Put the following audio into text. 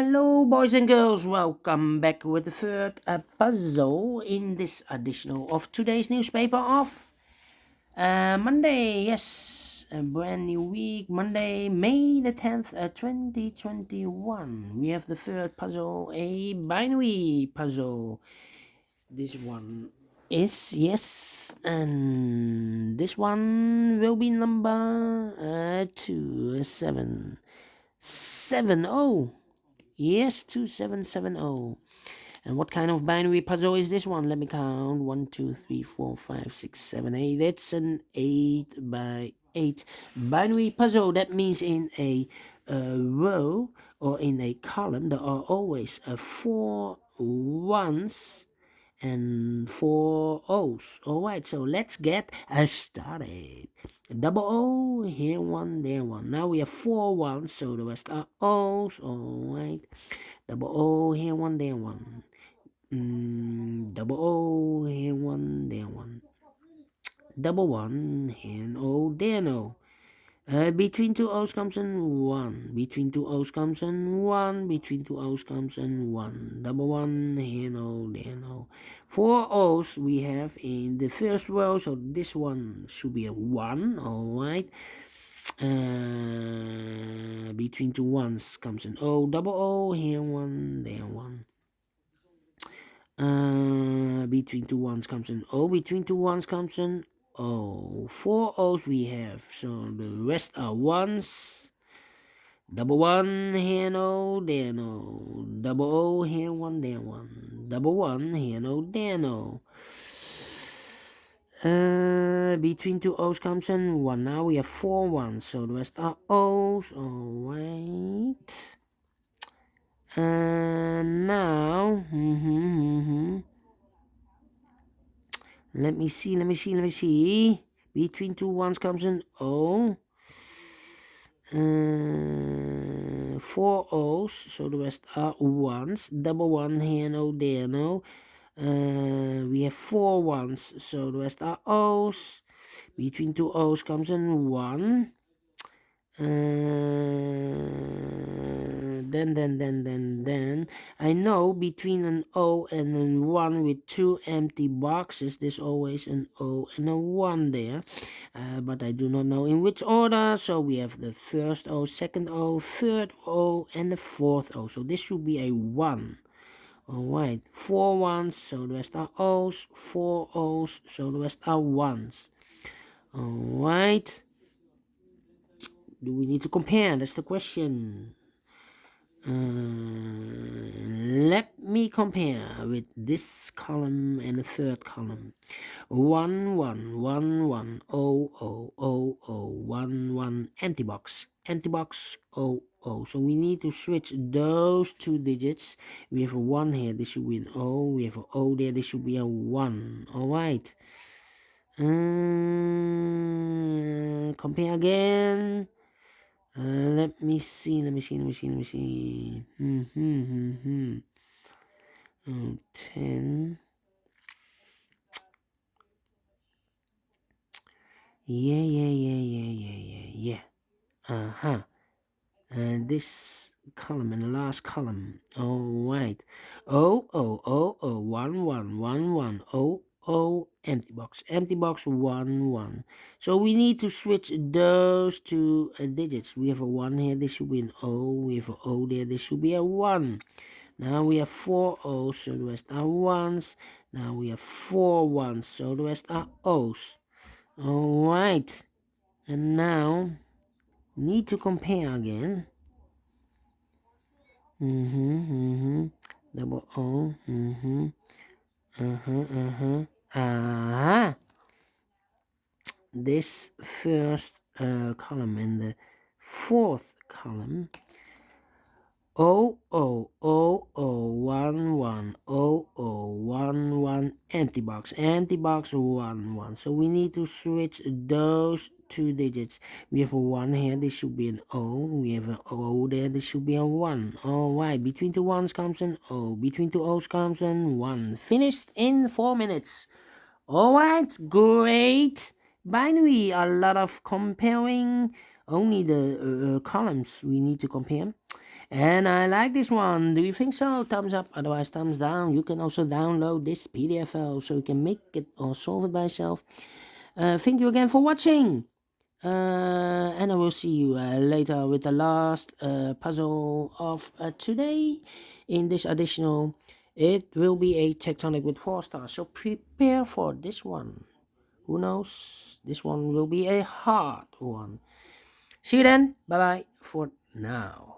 Hello, boys and girls. Welcome back with the third puzzle in this edition of today's newspaper of Monday. Yes, a brand new week, Monday, May the 10th, 2021. We have the third puzzle, a binary puzzle. This one is, yes, and this one will be number 2770. Yes, 2770. And what kind of binary puzzle is this one? Let me count. 1, 2, 3, 4, 5, 6, 7, 8. It's an 8 by 8 binary puzzle. That means in a row or in a column, there are always 4 ones and 4 O's. Alright, so let's get started. Double O, here one, there one. Now we have 4 ones, so the rest are O's. Alright, double O, here one, there one. Double O, here one, there one. Double one, here an O, there no. Between 2 O's comes an 1. Between 2 O's comes an 1. Between 2 O's comes an 1. Double one, here no, there no. 4 O's we have in the first row, so this one should be a 1, alright. Between 2 ones comes an O. Double O, here 1, there 1. Between 2 ones comes an O. Between 2 ones comes an O. 4 O's we have, so the rest are ones. Double one, here no, there no. Double O, here one, there one. Double one, here no, there no. Between 2 O's comes an 1. Now we have 4 ones, so the rest are O's. Alright. Now, let me see. Between 2 ones comes an O. 4 O's, so the rest are ones. Double one, here no, there no. We have 4 ones, so the rest are O's. Between 2 O's comes an 1. Then I know between an O and a 1 with 2 empty boxes, there's always an O and a 1 there, but I do not know in which order. So we have the first O, second O, third O, and the fourth O. So this should be a 1. Alright, 4 ones, so the rest are O's. 4 O's, so the rest are ones. Alright. Do we need to compare? That's the question. Let me compare with this column and the third column. 1, 1, 1, 1, 0, 0, 0, 0, 1, 1, empty box, 0, 0. So we need to switch those 2 digits. We have a 1 here, this should be an O. We have a O there, this should be a 1. Alright. Compare again. Let me see. 10. Yeah. This column and the last column. Alright. 0, 0, 0, 0, 1, 1, 1, 1, 0, 0, empty box, 1, 1. So we need to switch those 2 digits. We have a 1 here, this should be an O. We have an O there, this should be a 1. Now we have 4 O's, so the rest are 1s. Now we have 4 1s, so the rest are O's. Alright. And now, need to compare again. Double O. This first column and the fourth column. 0, 0, 0, 0, 1, 1, 0, 0, 1, 1, empty box, 1, 1. So we need to switch those 2 digits. We have a 1 here, this should be an O. We have an O there, this should be a 1. Alright, between 2 ones comes an O. Between 2 O's comes an 1. Finished in 4 minutes. Alright, great. Binary, a lot of comparing. Only the columns we need to compare. And I like this one. Do you think so? Thumbs up, otherwise thumbs down. You can also download this PDF file so you can make it or solve it by yourself. Thank you again for watching. And I will see you later with the last puzzle of today. In this additional, it will be a tectonic with 4 stars, so prepare for this one. Who knows? This one will be a hard one. See you then. Bye bye for now.